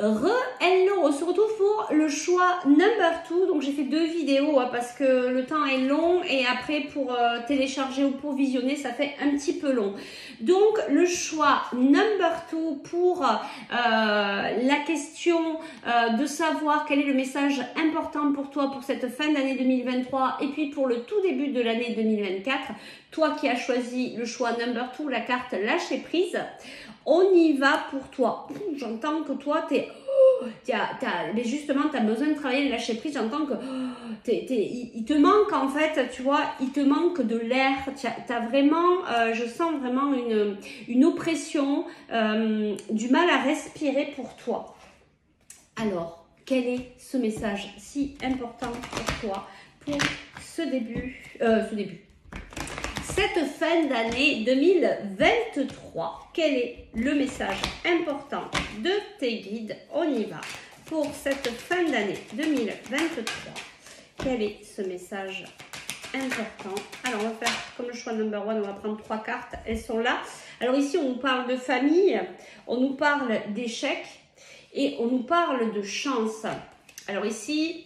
Hello, on se retrouve pour le choix number 2. Donc j'ai fait 2 vidéos parce que le temps est long et après pour télécharger ou pour visionner ça fait un petit peu long. Donc le choix number 2 pour la question de savoir quel est le message important pour toi pour cette fin d'année 2023 et puis pour le tout début de l'année 2024. Toi qui as choisi le choix number 2, la carte lâcher prise, on y va pour toi. J'entends que toi, mais justement, tu as besoin de travailler le lâcher prise. J'entends que il te manque en fait, tu vois, il te manque de l'air. T'as vraiment, je sens vraiment une oppression, du mal à respirer pour toi. Alors, quel est ce message si important pour toi pour cette fin d'année 2023, quel est le message important de tes guides? On y va pour cette fin d'année 2023. Quel est ce message important? Alors, on va faire comme le choix number 1, on va prendre 3 cartes, elles sont là. Alors ici, on nous parle de famille, on nous parle d'échec et on nous parle de chance. Alors ici,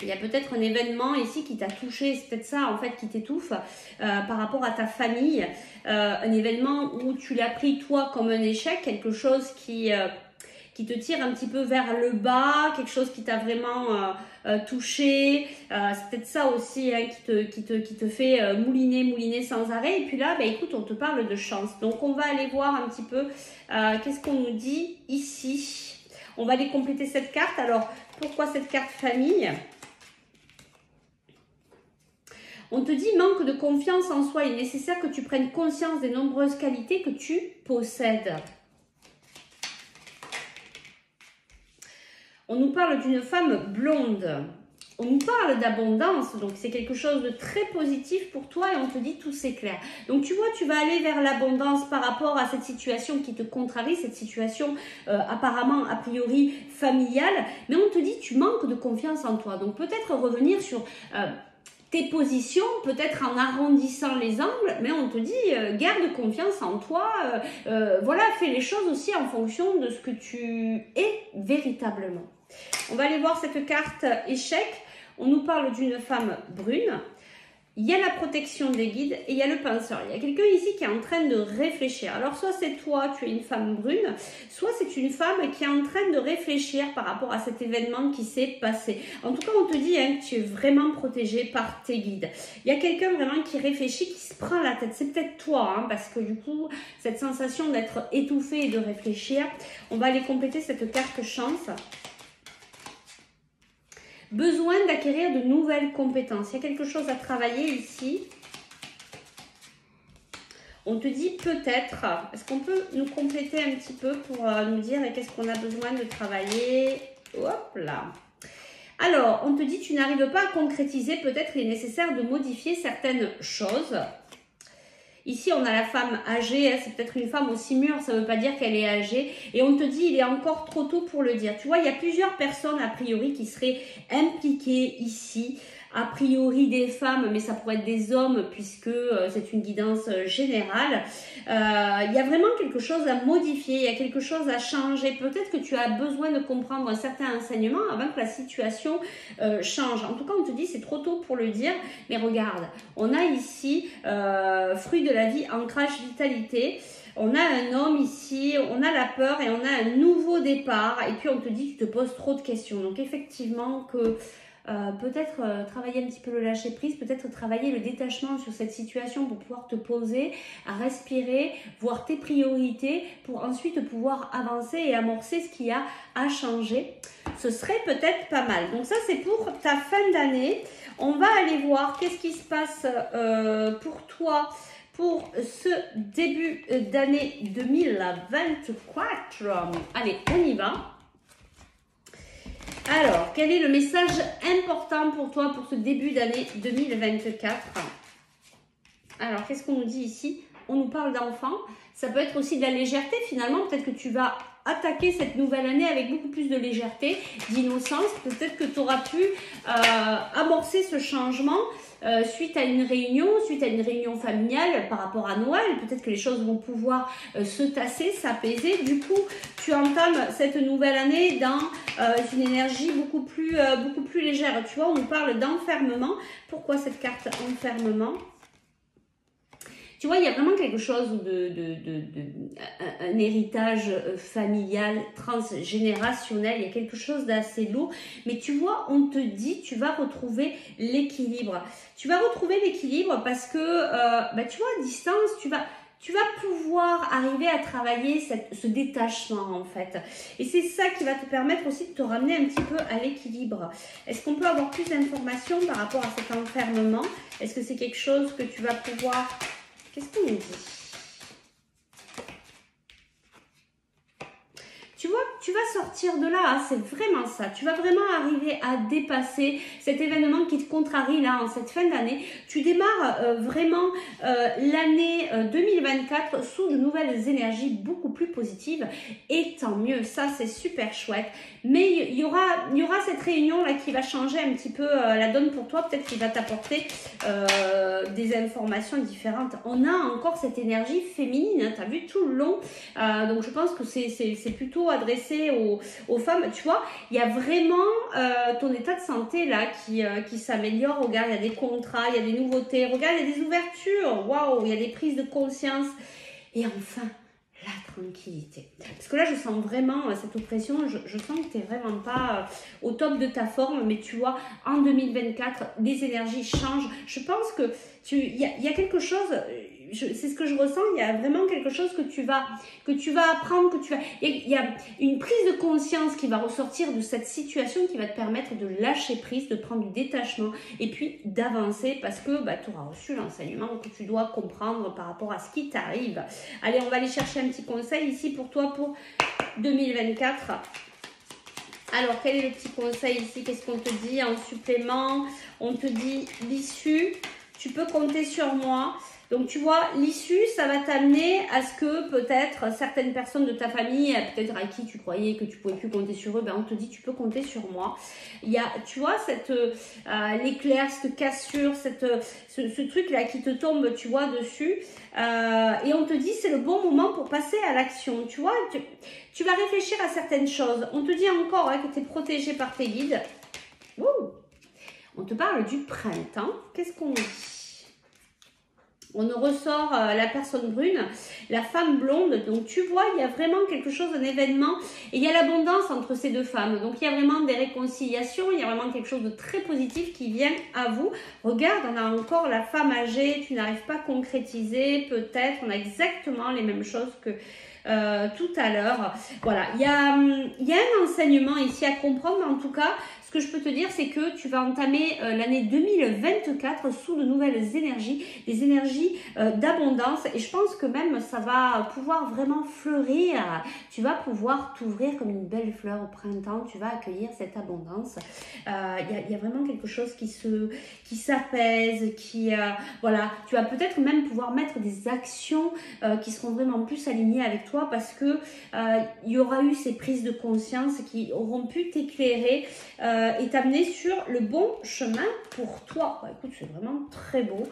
il y a peut-être un événement ici qui t'a touché, c'est peut-être ça en fait qui t'étouffe par rapport à ta famille. Un événement où tu l'as pris toi comme un échec, quelque chose qui te tire un petit peu vers le bas, quelque chose qui t'a vraiment touché. C'est peut-être ça aussi hein, qui te fait mouliner sans arrêt. Et puis là, bah, écoute, on te parle de chance. Donc on va aller voir un petit peu qu'est-ce qu'on nous dit ici. On va aller compléter cette carte. Alors, pourquoi cette carte famille ? On te dit manque de confiance en soi. Il est nécessaire que tu prennes conscience des nombreuses qualités que tu possèdes. On nous parle d'une femme blonde. On nous parle d'abondance. Donc, c'est quelque chose de très positif pour toi et on te dit tout s'éclaire. Donc, tu vois, tu vas aller vers l'abondance par rapport à cette situation qui te contrarie, cette situation apparemment, a priori, familiale. Mais on te dit tu manques de confiance en toi. Donc, peut-être revenir sur tes positions, peut-être en arrondissant les angles, mais on te dit garde confiance en toi, voilà, fais les choses aussi en fonction de ce que tu es véritablement. On va aller voir cette carte échec. On nous parle d'une femme brune. Il y a la protection des guides et il y a le penseur. Il y a quelqu'un ici qui est en train de réfléchir. Alors, soit c'est toi, tu es une femme brune, soit c'est une femme qui est en train de réfléchir par rapport à cet événement qui s'est passé. En tout cas, on te dit hein, que tu es vraiment protégé par tes guides. Il y a quelqu'un vraiment qui réfléchit, qui se prend la tête. C'est peut-être toi, hein, parce que du coup, cette sensation d'être étouffé et de réfléchir, on va aller compléter cette carte chance. Besoin d'acquérir de nouvelles compétences. Il y a quelque chose à travailler ici. On te dit peut-être. Est-ce qu'on peut nous compléter un petit peu pour nous dire qu'est-ce qu'on a besoin de travailler? Hop là. Alors, on te dit tu n'arrives pas à concrétiser. Peut-être il est nécessaire de modifier certaines choses. Ici, on a la femme âgée, hein, c'est peut-être une femme aussi mûre, ça ne veut pas dire qu'elle est âgée. Et on te dit, il est encore trop tôt pour le dire. Tu vois, il y a plusieurs personnes, a priori, qui seraient impliquées ici. A priori des femmes, mais ça pourrait être des hommes, puisque c'est une guidance générale. Il y a vraiment quelque chose à modifier, il y a quelque chose à changer. Peut-être que tu as besoin de comprendre un certain enseignement avant que la situation change. En tout cas, on te dit, c'est trop tôt pour le dire. Mais regarde, on a ici fruit de la vie, ancrage, vitalité. On a un homme ici, on a la peur et on a un nouveau départ. Et puis, on te dit que tu te poses trop de questions. Donc, effectivement, que peut-être travailler un petit peu le lâcher prise, peut-être travailler le détachement sur cette situation pour pouvoir te poser, à respirer, voir tes priorités pour ensuite pouvoir avancer et amorcer ce qu'il y a à changer. Ce serait peut-être pas mal. Donc ça c'est pour ta fin d'année. On va aller voir qu'est-ce qui se passe pour toi pour ce début d'année 2024. Allez, on y va. Alors, quel est le message important pour toi pour ce début d'année 2024? Alors, qu'est-ce qu'on nous dit ici? On nous parle d'enfants. Ça peut être aussi de la légèreté finalement. Peut-être que tu vas attaquer cette nouvelle année avec beaucoup plus de légèreté, d'innocence. Peut-être que tu auras pu amorcer ce changement suite à une réunion familiale par rapport à Noël. Peut-être que les choses vont pouvoir se tasser, s'apaiser. Du coup, tu entames cette nouvelle année dans une énergie beaucoup plus légère. Tu vois, on nous parle d'enfermement. Pourquoi cette carte enfermement? Tu vois, il y a vraiment quelque chose un héritage familial, transgénérationnel, il y a quelque chose d'assez lourd. Mais tu vois, on te dit, tu vas retrouver l'équilibre. Tu vas retrouver l'équilibre parce que, tu vois, à distance, tu vas pouvoir arriver à travailler ce détachement en fait. Et c'est ça qui va te permettre aussi de te ramener un petit peu à l'équilibre. Est-ce qu'on peut avoir plus d'informations par rapport à cet enfermement? Est-ce que c'est quelque chose que tu vas pouvoir... Qu'est-ce qu'on nous dit? Tu vois, tu vas sortir de là, hein, c'est vraiment ça. Tu vas vraiment arriver à dépasser cet événement qui te contrarie là en cette fin d'année. Tu démarres vraiment l'année 2024 sous de nouvelles énergies beaucoup plus positives et tant mieux. Ça, c'est super chouette. Mais il y aura cette réunion là qui va changer un petit peu la donne pour toi. Peut-être qu'il va t'apporter des informations différentes. On a encore cette énergie féminine, hein, tu as vu tout le long. Donc, je pense que c'est plutôt adressé aux femmes. Tu vois, il y a vraiment ton état de santé là qui s'améliore. Regarde, il y a des contrats, il y a des nouveautés. Regarde, il y a des ouvertures. Waouh, il y a des prises de conscience. Et enfin, la tranquillité. Parce que là, je sens vraiment cette oppression. Je sens que tu n'es vraiment pas au top de ta forme. Mais tu vois, en 2024, les énergies changent. Je pense que il y a quelque chose... c'est ce que je ressens, il y a vraiment quelque chose que tu vas apprendre, il y a une prise de conscience qui va ressortir de cette situation qui va te permettre de lâcher prise, de prendre du détachement et puis d'avancer parce que tu auras reçu l'enseignement que tu dois comprendre par rapport à ce qui t'arrive. Allez, on va aller chercher un petit conseil ici pour toi pour 2024. Alors, quel est le petit conseil ici? Qu'est-ce qu'on te dit en supplément? On te dit l'issue, tu peux compter sur moi. Donc, tu vois, l'issue, ça va t'amener à ce que peut-être certaines personnes de ta famille, peut-être à qui tu croyais que tu pouvais plus compter sur eux, on te dit tu peux compter sur moi. Il y a, tu vois, l'éclair, cette cassure, ce truc-là qui te tombe, tu vois, dessus. Et on te dit c'est le bon moment pour passer à l'action. Tu vois, tu vas réfléchir à certaines choses. On te dit encore que tu es protégé par tes guides. Ouh. On te parle du printemps. Qu'est-ce qu'on dit? On ressort la personne brune, la femme blonde. Donc, tu vois, il y a vraiment quelque chose, un événement. Et il y a l'abondance entre ces deux femmes. Donc, il y a vraiment des réconciliations. Il y a vraiment quelque chose de très positif qui vient à vous. Regarde, on a encore la femme âgée. Tu n'arrives pas à concrétiser. Peut-être, on a exactement les mêmes choses que... tout à l'heure. Voilà, il y a un enseignement ici à comprendre, mais en tout cas, ce que je peux te dire, c'est que tu vas entamer l'année 2024 sous de nouvelles énergies, des énergies d'abondance, et je pense que même ça va pouvoir vraiment fleurir. Tu vas pouvoir t'ouvrir comme une belle fleur au printemps, tu vas accueillir cette abondance. Il y a vraiment quelque chose qui s'apaise, voilà, tu vas peut-être même pouvoir mettre des actions qui seront vraiment plus alignées avec toi parce que il y aura eu ces prises de conscience qui auront pu t'éclairer et t'amener sur le bon chemin pour toi. Écoute, c'est vraiment très beau.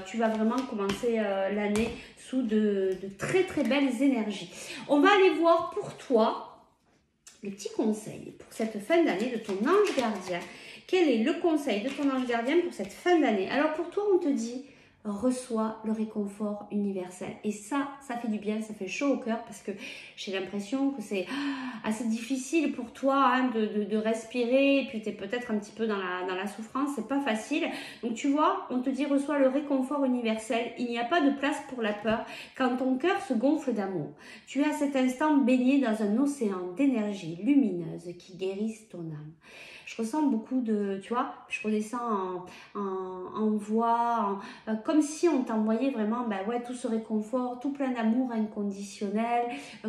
Tu vas vraiment commencer l'année sous de très très belles énergies. On va aller voir pour toi le petit conseil pour cette fin d'année de ton ange gardien. Quel est le conseil de ton ange gardien pour cette fin d'année? Alors pour toi, on te dit... reçois le réconfort universel. Et ça fait du bien, ça fait chaud au cœur parce que j'ai l'impression que c'est assez difficile pour toi de respirer et puis tu es peut-être un petit peu dans la souffrance, c'est pas facile. Donc tu vois, on te dit reçois le réconfort universel. Il n'y a pas de place pour la peur quand ton cœur se gonfle d'amour. Tu es à cet instant baigné dans un océan d'énergie lumineuse qui guérisse ton âme. Je ressens beaucoup de, tu vois, je redescends en voix, comme si on t'envoyait vraiment, tout ce réconfort, tout plein d'amour inconditionnel,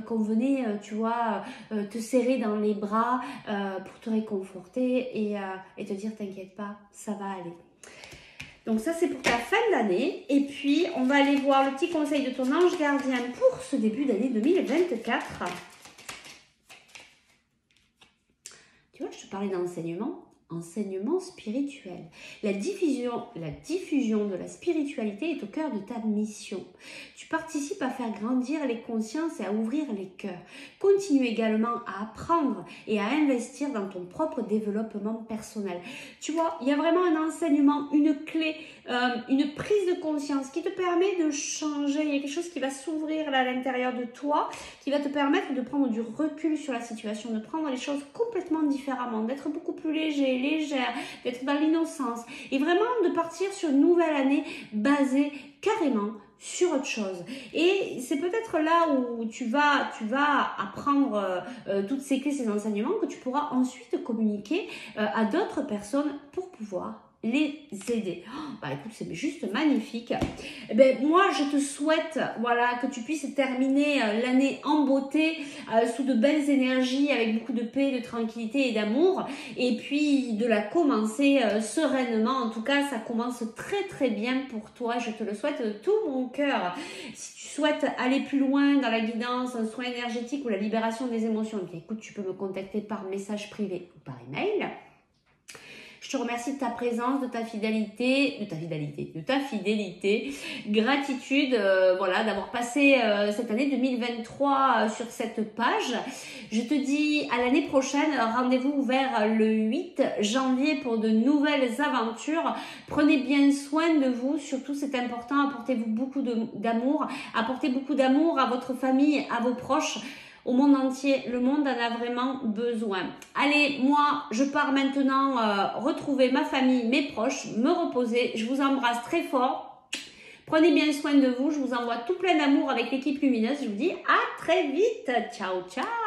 qu'on venait, tu vois, te serrer dans les bras pour te réconforter et te dire, t'inquiète pas, ça va aller. Donc ça, c'est pour ta fin d'année. Et puis, on va aller voir le petit conseil de ton ange gardien pour ce début d'année 2024. Tu vois, je te parlais d'enseignement. Enseignement spirituel. La diffusion de la spiritualité est au cœur de ta mission. Tu participes à faire grandir les consciences et à ouvrir les cœurs. Continue également à apprendre et à investir dans ton propre développement personnel. Tu vois, il y a vraiment un enseignement, une clé, une prise de conscience qui te permet de changer. Il y a quelque chose qui va s'ouvrir là à l'intérieur de toi, qui va te permettre de prendre du recul sur la situation, de prendre les choses complètement différemment, d'être beaucoup plus légère, d'être dans l'innocence et vraiment de partir sur une nouvelle année basée carrément sur autre chose. Et c'est peut-être là où tu vas apprendre toutes ces clés, ces enseignements que tu pourras ensuite communiquer à d'autres personnes pour pouvoir les aider. Oh, bah écoute, c'est juste magnifique. Eh ben, moi, je te souhaite voilà, que tu puisses terminer l'année en beauté, sous de belles énergies, avec beaucoup de paix, de tranquillité et d'amour. Et puis, de la commencer sereinement. En tout cas, ça commence très très bien pour toi. Je te le souhaite de tout mon cœur. Si tu souhaites aller plus loin dans la guidance, un soin énergétique ou la libération des émotions, bien, écoute, tu peux me contacter par message privé ou par email. Je te remercie de ta présence, de ta fidélité. Gratitude, voilà, d'avoir passé cette année 2023 sur cette page. Je te dis à l'année prochaine. Rendez-vous vers le 8 janvier pour de nouvelles aventures. Prenez bien soin de vous. Surtout, c'est important. Apportez-vous beaucoup d'amour. Apportez beaucoup d'amour à votre famille, à vos proches. Au monde entier, le monde en a vraiment besoin. Allez, moi, je pars maintenant retrouver ma famille, mes proches, me reposer. Je vous embrasse très fort. Prenez bien soin de vous. Je vous envoie tout plein d'amour avec l'équipe lumineuse. Je vous dis à très vite. Ciao, ciao.